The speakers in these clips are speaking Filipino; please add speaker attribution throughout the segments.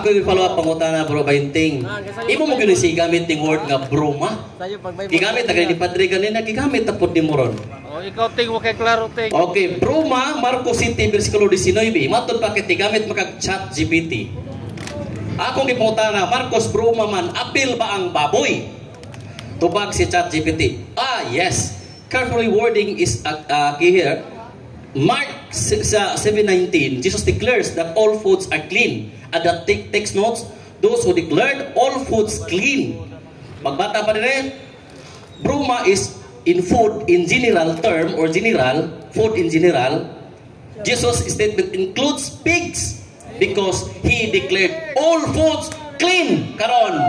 Speaker 1: Ako yung follow up pangutana bro Bainting. Imo mo gyud si gamit ting word nga bruma. Gigamit na ni Padre kanina, gigamit tapod ni mo ron.
Speaker 2: Oh, ikaw ting wa kay klaro ting.
Speaker 1: Okay, bruma Marcos City bersikulo 19. Matod pa kay gigamit makag chat GPT. Akong gipangutana, Marcos bruma man apil ba ang baboy? Tubag si chat GPT. Yes. Carefully wording is here. Mark 7:19, Jesus declares that all foods are clean. And that takes notes, those who declared all foods clean. Magbata pa rin, bruma is in food in general term or general, food in general. Jesus' statement includes pigs because he declared all foods clean. Karon,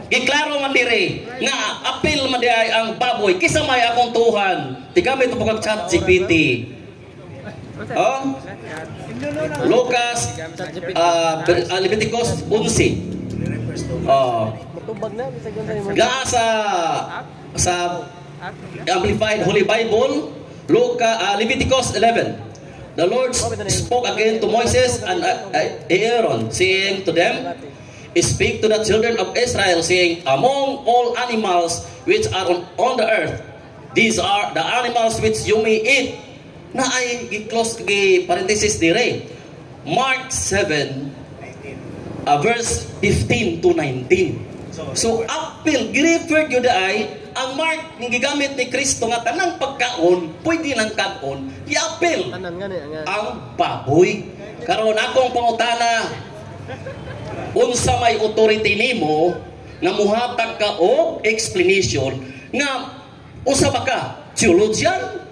Speaker 1: giklaro man dire nga apil man diay ang baboy kisa may akong tuhan. Tigamit mo kag chat GPT. Oh? Lucas Leviticus 11. Gaa sa Amplified Holy Bible, Leviticus 11. The Lord spoke again to Moses and Aaron, saying to them, "Speak to the children of Israel, saying, among all animals which are on the earth, these are the animals which you may eat." Na ay gi-close parenthesis dire. Mark 7 verse 15 to 19. So apil gi-refer gyud ay ang Mark ng gigamit ni Kristo nga tanang pagkaon pwede nang kaon, i-apil ang baboy. Karon akong pangutana, unsa may authority nimo nga muhatag ka og explanation nga usa ba ka theologian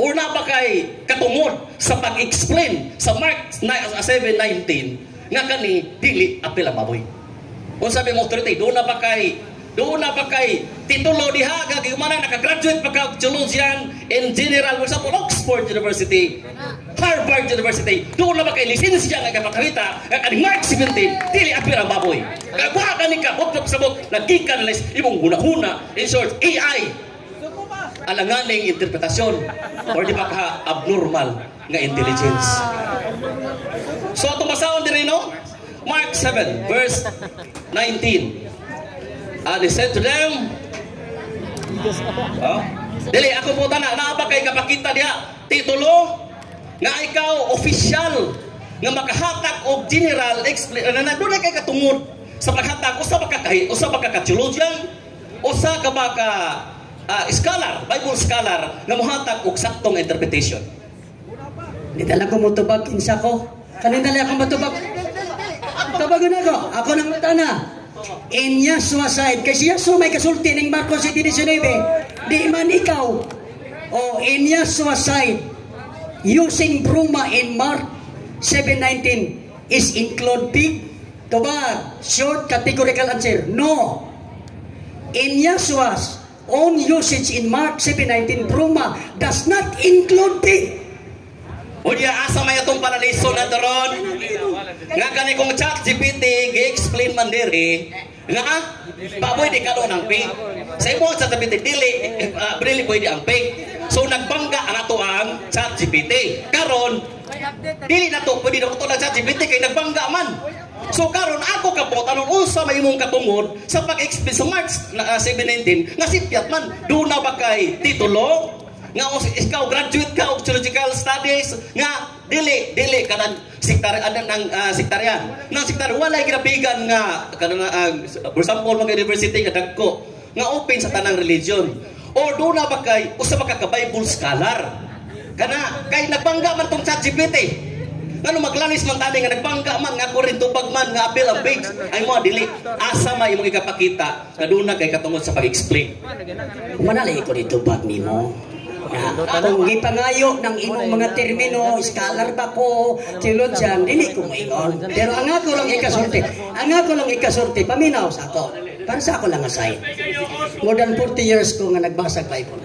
Speaker 1: o na ba kay katungod sa pag-explain sa Mark 7:19 nga kani dili apil ang baboy? Unsa may authority doon na ba kay titulo diha nga gihumana naka-graduate pa ka theologian in general, for example Oxford University, Harvard University, doon na ba kay lisensya nga kapakawita nga kani Mark 17 dili apil ang baboy? Kagwa kani ka bot sabot nagikan les imong hunahuna, in short AI alanganing interpretasyon or di ba ka abnormal nga intelligence. So ato basahon diri no, Mark 7 verse 19. They said to them, dili ako po na ba kay kapakita diha titulo nga ikaw official nga makahatag og general explanation na doon kay katungod sa paghatag usa ba ka theologian, usa ka ba ka scholar, Bible scholar nga mohatag og saktong interpretation?
Speaker 3: Di dala ko motubag kinsa ko. Kanin dala ako motubag. Tabagon ako nang tana. In Yahshua side, kasi Yahshua may kasulti ng Marcos 7:19. Di man ikaw. In Yahshua side, using bruma in Mark 7:19 is include pig. Tubag, short categorical answer, no. In Yahshua's own usage in Mark 7:19, bruma does not include pig.
Speaker 1: O diya, asa may itong panalisod na doon? Nga kani kong chat GPT, gi-explain man diri, nga baboy di ka doon ang pig. Sa imo chat GPT, dili pwede ang pig. So nagbangga ang ato ang chat GPT. Karon, dili na to, pwede na ko to ng chat GPT, kay nagbangga man. So karon ako kapot anon unsa may imong katungod sa pag-explain sa Mark 7:19 nga sipyat man do na ba kay titulo nga ikaw graduate ka og theological studies nga dili kanang sektaryan nang sektaryan walay ginabigan nga kanang for example mga university nga dagko nga open sa tanang religion or do na ba kay usa ba ka Bible scholar kana kay nagbangga man tong ChatGPT. Ano maglanis man tani nga nagbangga man nga kurin tubag man nga apil ang page ay mo dili asa may imong ikapakita nga duna kay katungod sa pag-explain.
Speaker 3: Manali ko dito bag nimo. Kung gipangayo ng imong mga termino, scholar ba ko, theologian, dili ko moingon. Pero ang ako lang ikasorte, paminaw sa ako. Para sa ako lang aside. More than 40 years ko nga nagbasa Bible.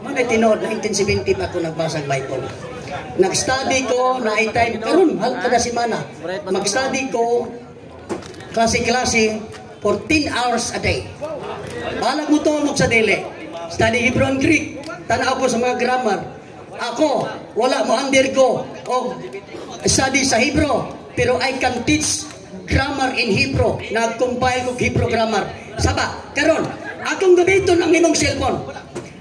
Speaker 3: Mga tinood, 1970 pa ako nagbasa Bible. Nag-study ko na time karon kada semana. Mag-study ko klase-klase 14 hours a day. Balag mo to sa dili. Study Hebrew and Greek. Tanaw ko sa mga grammar. Ako, wala mo undergo o study sa Hebrew, pero I can teach grammar in Hebrew. Nag-compile ko Hebrew grammar. Saba, karon, akong gamiton ang imong cellphone.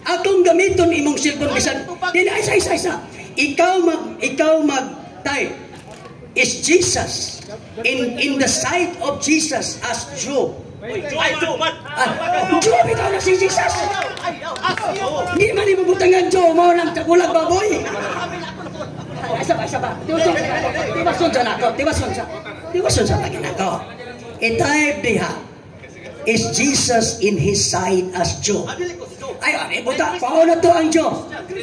Speaker 3: Akong gamiton imong cellphone bisan. Dili isa. Ikaw mag-type. Is Jesus in the sight of Jesus as Jew? Jew, bitaw na si Jesus. Hindi man ibubutang nga Jew, mo lang tagulag baboy. Isa ba? Tiwason sa lagi nako. I-type diha. Is Jesus in His sight as Jew? Ay, buta, paano to ang Jew?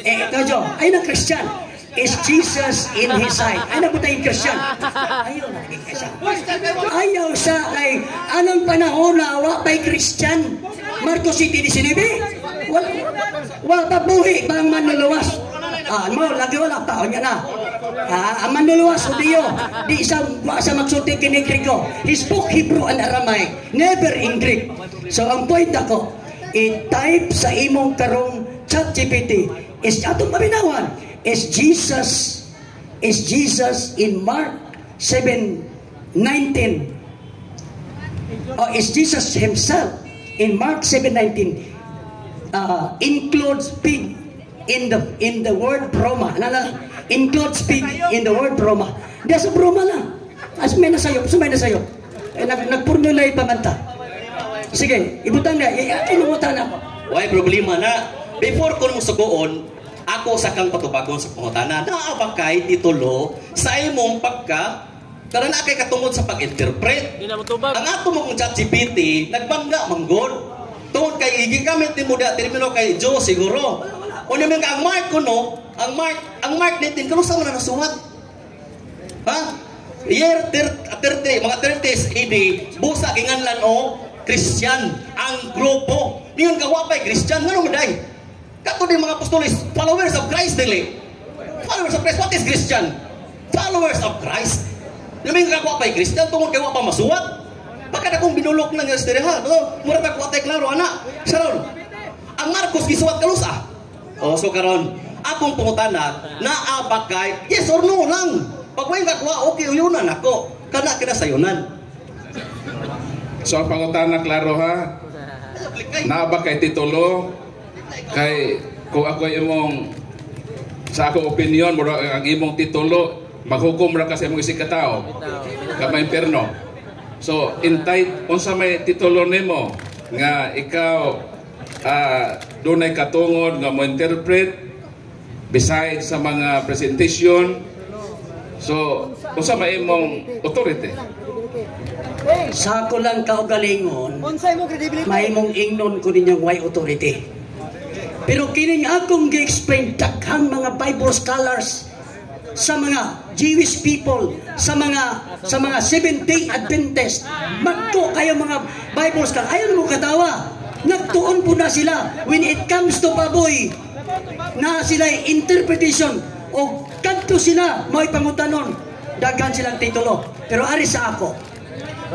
Speaker 3: Ito Jew, ay na Christian. Is Jesus in His sight? Ay, nabuta yung Christian. Ayaw na naging Christian. Ayaw sa, ay, anong panahon na wa pa'y Christian? Marcos City 19? Wala pa buhi ba ang manluluwas? Lagi wala pa, niya na. Ang manluluwas, Udiyo, di sa magsulti kini Grego. He spoke Hebrew and Aramaic, never in Greek. So, ang point ako, i-type sa imong karong ChatGPT, is atong mabinawan, is Jesus in Mark 7:19? Or is Jesus himself in Mark 7:19 includes pig in the word broma? Includes pig in the word broma. Di sa broma lang. As may nasayop, sumay nasayop. Nagpurnulay pamanta. Sige, ibutang na. Inuutan ako.
Speaker 1: Why problema na? Before ko nung sugoon, ako sa kang patubagon sa pangutana, naabakay titulo sa imong pagka, tara na kay katungod sa pag-interpret. Ang ato mo kung ChatGPT, nagbangga manggod. Tungod kay gigamit ni mo da termino kay Joe siguro. O naman ka ang mark ko no, ang mark natin kuno sa mga nasuwat. Ha? Year 30, mga 30s AD, busa ginganlan o Christian ang grupo. Niyon kawapay Christian ngano maday? Kato din mga apostolis, followers of Christ dili. Followers of Christ, what is Christian? Followers of Christ. Naming kagwa pa'y Christian, tungkol kagwa pa masuwat. Baka na kung binulok lang yung esteriha. Mura pa kuwa tayo klaro, anak. Sharon, ang Marcos gisuwat kalusa. So karon, akong pangutana, naabakay, yes or no lang. Pag may kagwa, okay, uyunan ako. Kana sayunan.
Speaker 4: So ang pangutana, klaro ha? Naabakay titulo, kay kung ako imong sa akong opinion mura ang imong titulo maghukom ra ka sa imong isig ka tawo ka maimperno. So intay unsa may titulo nimo nga ikaw dunay katungod nga mo interpret besides sa mga presentation. So unsa may imong authority?
Speaker 3: Sa ako lang kaugalingon, may mong ingnon ko ninyong way authority. Pero kining akong gi-explain daghang mga Bible scholars sa mga Jewish people, sa mga Seventh-day Adventist, magto kayo mga Bible scholars. Ayaw mo katawa. Nagtuon po na sila when it comes to baboy na sila interpretation o kadto sila may pangutanon. Daghan silang titulo. Pero ari sa ako,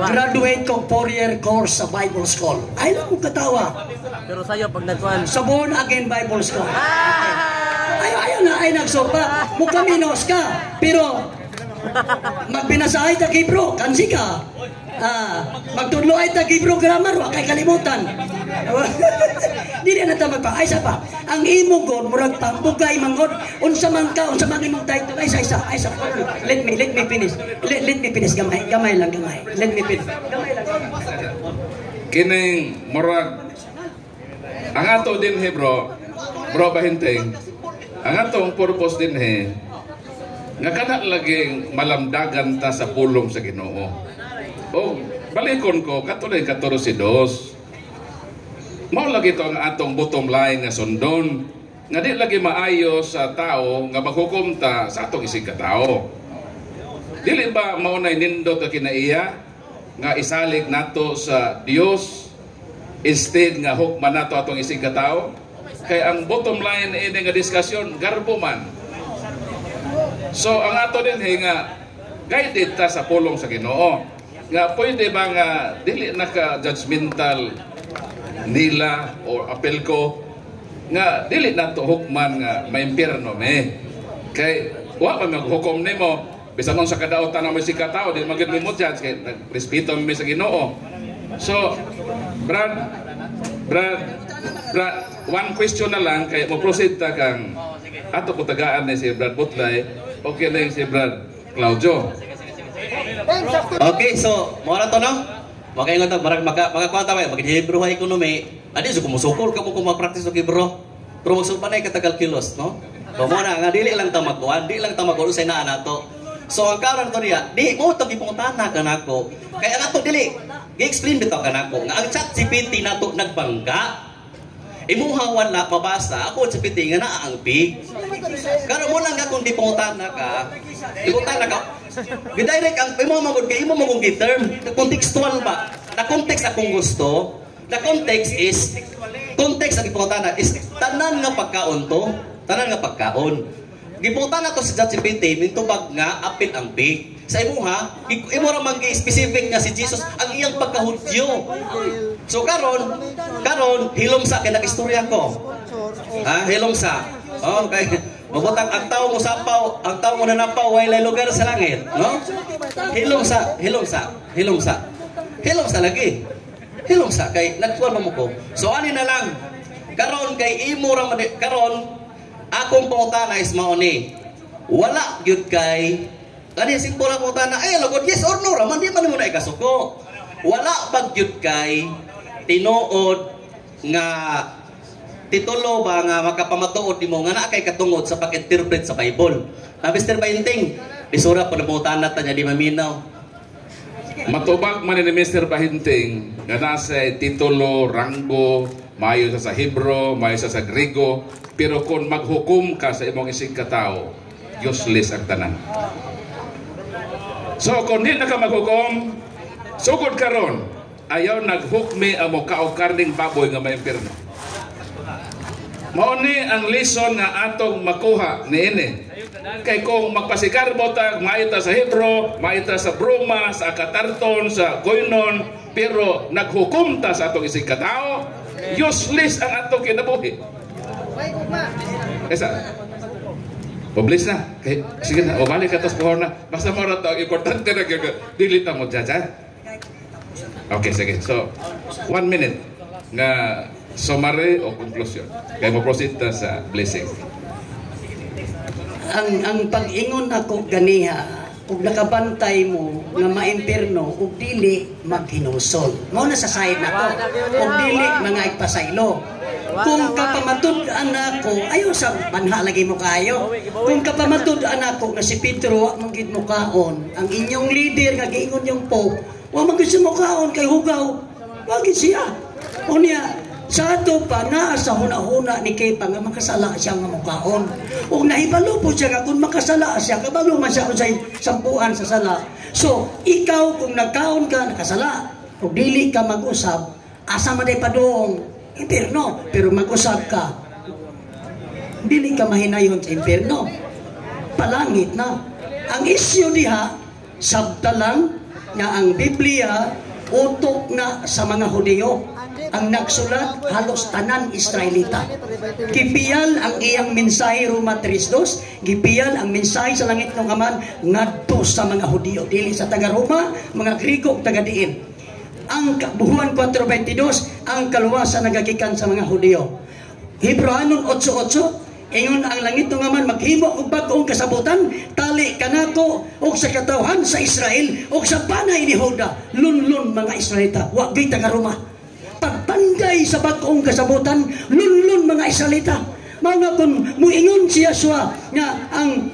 Speaker 3: graduate ko 4-year course sa Bible School. Ayaw mo katawa.
Speaker 2: Pero sa'yo, pag nagkuhan.
Speaker 3: Sa Born Again Bible School. Ayaw na ay nagsopa. Mukaminos ka. Pero magbinasahay ta Hebrew, kansi ka. Magtudlo ay ta Hebrew grammar, wa kay kalimutan. Dili na ta magpa. Ay sa pa. Ang imo god murag pambugay mangod. Unsa man ka, unsa man imong title. Ay sa. Let me finish. Let me finish gamay lang. Let me finish. Gamay lang.
Speaker 4: Kining murag ang ato din he bro bahinteng. Ang atong purpose din he nga kana laging malamdagan ta sa pulong sa Ginoo. O balikon ko katulad 14:2. Mao lagi to ang atong bottom line nga sundon nga di lagi maayo sa tao nga maghukom ta sa atong isig ka tao. Dili ba mao nay nindot ka kinaiya nga isalig nato sa Dios instead nga hukman nato atong isig ka tao? Kay ang bottom line ini nga diskusyon garbo man. So ang ato din nga guided ta sa pulong sa Ginoo. Nga pwede ba nga dili naka judgmental nila o apel ko nga dili nato hukman nga maimpierno me. Kay wa pa maghukom nimo bisan sa kadaotan na mo si katao di magid mo judge kay nagrespeto mi sa Ginoo. So Brad, one question na lang kay mo proceed ta kang ato ko tagaan ni si Brad Butlay. Okay na yung si Brad Claudio.
Speaker 1: Okay, so mora to no. Makaingon ta marag makakwanta ba mag-Hebrew ha ekonomi. Adi so kumusukol ka mo kung mag-practice og Hebrew. Pero magsulpanay katagal kilos, no? So muna nga dili lang ta magkuan, di lang ta mag-usay na nato. So ang karon to niya, di mo to gipungutana kanako. Kaya nato dili gi-explain bitaw kanako nga ang ChatGPT nato nagbangga. Imuha wala mabasa ako ChatGPT nga naa ang big. Karon mo lang nga kung di pungutana ka, ipungutana ka. Gidirect ang imo magud kay imo magud term, contextual ba? Na context akong gusto. The context is context ang ipungutana is tanan nga pagkaon to, tanan nga pagkaon. Gipungutana to sa ChatGPT mintubag nga apil ang big. Sa imuha, imo ra man specific nga si Jesus ang iyang pagkahudyo. So karon hilomsa kay nagistorya ko. Ha, hilomsa. Okay. Mabutang ang tao mo sapaw, ang tao mo nanapaw walay lugar sa langit, no? Hilomsa lagi. Hilomsa kay nagtuan mo ko. So ani na lang. Karon kay imo ra karon akong pangutana is mao ni. Wala gyud kay kani simple ang pangutana ay lugod yes or no ra man di man mo na ikasuko. Wala pag gyud kay tinuod nga titulo ba nga makapamatuod nimo nga naa kay katungod sa pag-interpret sa Bible. Na Mr. Bahinting, isura pa na pangutana ta nya di maminaw.
Speaker 4: Matubag man ni Mr. Bahinting nga nasa titulo, ranggo, mayo sa Hebro, mayo sa Griego, pero kung maghukom ka sa imong isig katao, useless ang tanan. So kung di na ka maghukom, sugod karon, ayaw naghukmi ang mukha o karning baboy nga may impirno. Mauni ang lesson nga atong makuha niini. Kay kung magpasikarbo ta, maita sa Hebro, maita sa Bruma, sa Akatarton, sa Koinon, pero naghukom ta sa atong isig katao, useless ang atong kinabuhi. Esa, publish na. Kay, sige na, o balik ka tos pohon na. Basta mo rin ito, importante na delete mo dyan, ha? Okay, sige. So, 1 minute nga summary o conclusion. Kaya mo proceed ta sa blessing.
Speaker 3: Ang pag-ingon ako ganiha, ug nakabantay mo nga maimpirno ug dili maghinusol. Mao na sa side nako. Ug dili mga ipasaylo. Kung kapamatud-an ako, ayaw sa banha lagi mo kayo. Kung kapamatud-an ako nga si Pedro wa manggid mo kaon, ang inyong leader nga giingon yung Pope, wa manggid mo kaon kay hugaw. Wagi siya. Unya sa ato pa naa sa huna-huna ni Kepa nga makasala siya nga mukaon. Ug nahibalo po siya nga kung makasala siya kabalo man siya sa sampuan sa sala. So ikaw kung nagkaon ka nakasala ug dili ka mag-usab, asa man day padong impierno, pero mag-usab ka. Dili ka mahinayon sa impierno. Palangit na. Ang isyu diha sabta lang nga ang Biblia utok na sa mga Hudyo. Ang nagsulat halos tanan Israelita. Gipiyal ang iyang mensahe Roma 3:2, gipiyal ang mensahe sa langit ng Aman ngadto sa mga Hudyo, dili sa taga Roma, mga Griego, taga diin. Ang Buhuan 4:22, ang kaluwasan nagagikan sa mga Hudyo. Hebreanon 8:8, ingon ang langit ng Aman maghimo og bag-ong kasabutan tali kanako og sa katawhan sa Israel og sa panay ni Huda, lunlun mga Israelita, wa gyud taga Roma. Pagpanday sa bag-ong kasabutan, lunlun mga Israelita. Mga kung muingon siya Yeshua nga ang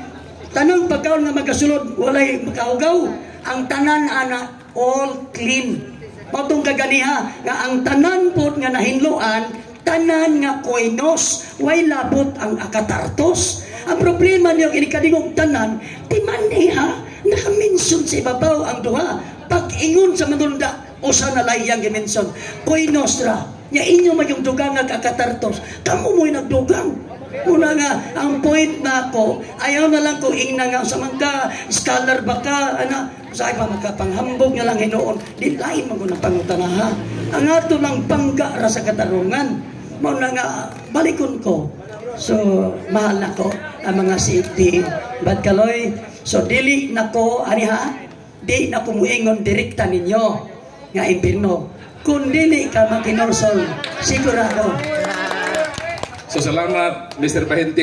Speaker 3: tanang pagkaon nga magkasulod walay makahugaw, ang tanan ana all clean. Matong kaganiha nga ang tanan pot nga nahinluan, tanan nga koinos, way labot ang akatartos. Ang problema niyo inikadingog tanan, di man niya nakamention sa ibabaw ang duha. Pag-ingon sa manulda, usa na layang gimension koinostra nya inyo magyong dugang nga akatartos kamo mo'y nagdugang muna nga ang point na ako ayaw na lang ko ingna nga sa mga scholar ba ka ana sa iba makapanghambog nga lang hinoon di lain man ko na pangutana ang ato lang bangga ra sa katarungan muna nga balikon ko So, mahal na ko ang mga safety. Bad kaloy. So, dili na ko, di na ko muingon direkta ninyo nga impirno. Kung dili ka makinursol, sigurado.
Speaker 4: So salamat Mr. Pahinting.